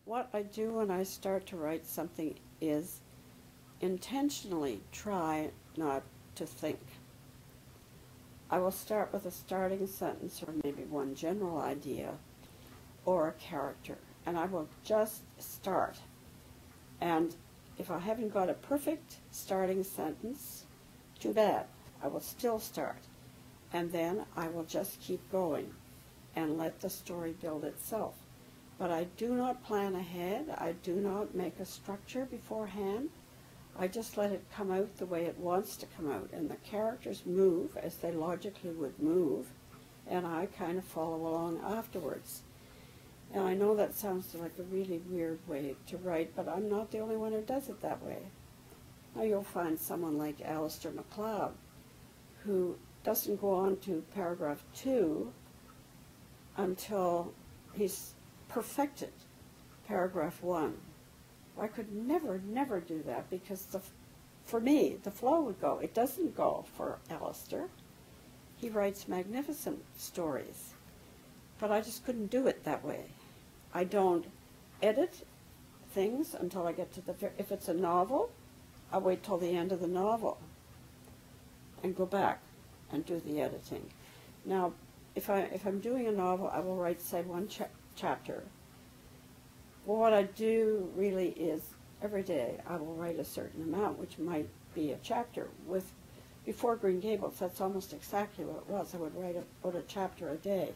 What I do when I start to write something is intentionally try not to think. I will start with a starting sentence or maybe one general idea or a character, and I will just start. And if I haven't got a perfect starting sentence, too bad. I will still start. And then I will just keep going and let the story build itself. But I do not plan ahead. I do not make a structure beforehand. I just let it come out the way it wants to come out. And the characters move as they logically would move, and I kind of follow along afterwards. And I know that sounds like a really weird way to write, but I'm not the only one who does it that way. Now you'll find someone like Alistair MacLeod, who doesn't go on to paragraph 2 until he's perfected paragraph 1. I could never do that because for me, the flow would go. It doesn't go for Alistair. He writes magnificent stories, but I just couldn't do it that way. I don't edit things until I get to if it's a novel, I wait till the end of the novel and go back and do the editing. Now, if I'm doing a novel, I will write, say, one chapter. Well, what I do really is every day I will write a certain amount, which might be a chapter. Before Green Gables, that's almost exactly what it was. I would write about a chapter a day.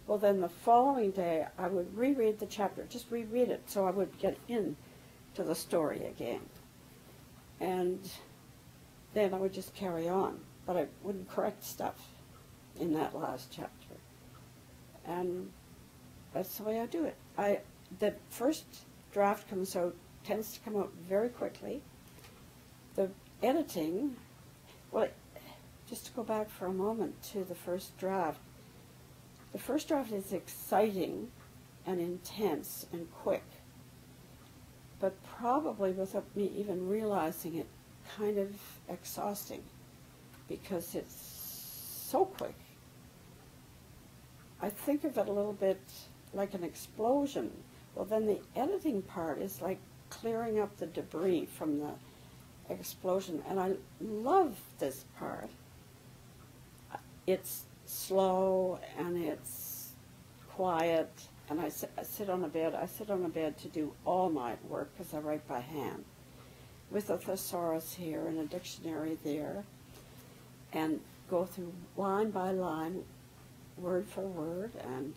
Well, then the following day I would reread the chapter, just reread it, so I would get into the story again. And then I would just carry on, but I wouldn't correct stuff in that last chapter. And that's the way I do it. The first draft tends to come out very quickly. The editing, well, just to go back for a moment to the first draft is exciting and intense and quick, but probably without me even realizing it, kind of exhausting because it's so quick. I think of it a little bit like an explosion. Well, then the editing part is like clearing up the debris from the explosion, and I love this part. It's slow and it's quiet, and I sit on a bed. I sit on a bed to do all my work because I write by hand, with a thesaurus here and a dictionary there, and go through line by line, word for word, and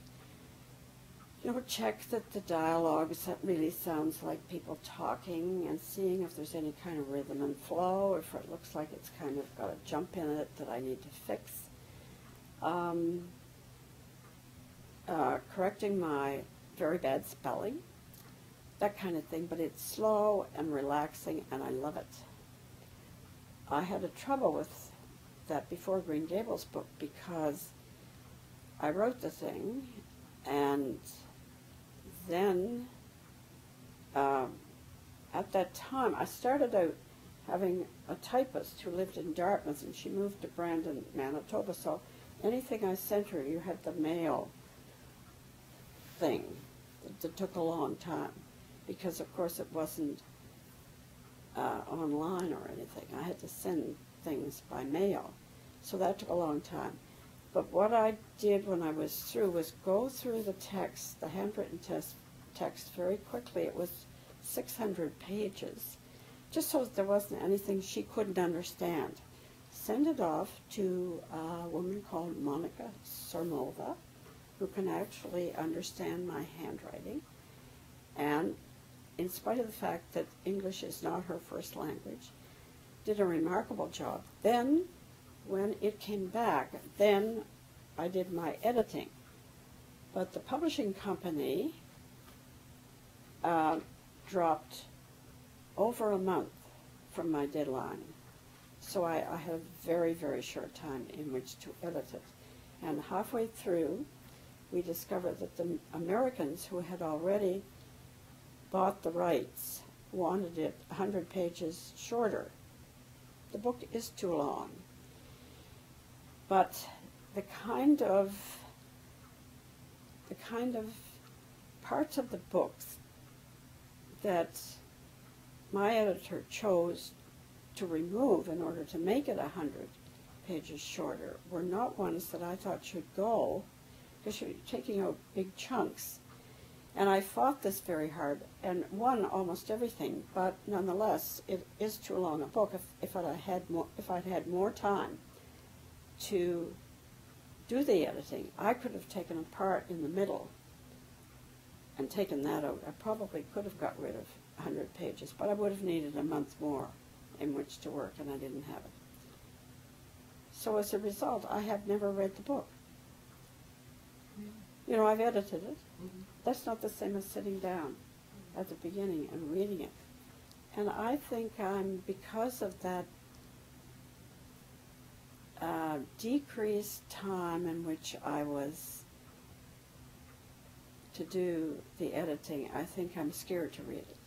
check that the dialogue really sounds like people talking, and seeing if there's any kind of rhythm and flow, if it looks like it's kind of got a jump in it that I need to fix. Correcting my very bad spelling, that kind of thing, but it's slow and relaxing, and I love it. I had a trouble with that before Green Gables book because I wrote the thing, and then at that time I started out having a typist who lived in Dartmouth, and she moved to Brandon, Manitoba, so anything I sent her, you had the mail thing that took a long time because of course it wasn't online or anything. I had to send things by mail, so that took a long time. But what I did when I was through was go through the text, the handwritten text very quickly. It was 600 pages, just so that there wasn't anything she couldn't understand. Send it off to a woman called Monica Sormova, who can actually understand my handwriting. And in spite of the fact that English is not her first language, did a remarkable job. Then, when it came back, then I did my editing. But the publishing company dropped over a month from my deadline. So I had a very short time in which to edit it. And halfway through, we discovered that the Americans who had already bought the rights wanted it 100 pages shorter. The book is too long. But the kind of parts of the books that my editor chose to remove in order to make it 100 pages shorter were not ones that I thought should go, because you're taking out big chunks. And I fought this very hard and won almost everything, but nonetheless, it is too long a book. If I'd had more time to do the editing, I could have taken a part in the middle and taken that out. I probably could have got rid of 100 pages, but I would have needed a month more in which to work, and I didn't have it. So as a result, I have never read the book. You know, I've edited it. That's not the same as sitting down at the beginning and reading it. And I think because of that decreased time in which I was to do the editing, I think I'm scared to read it.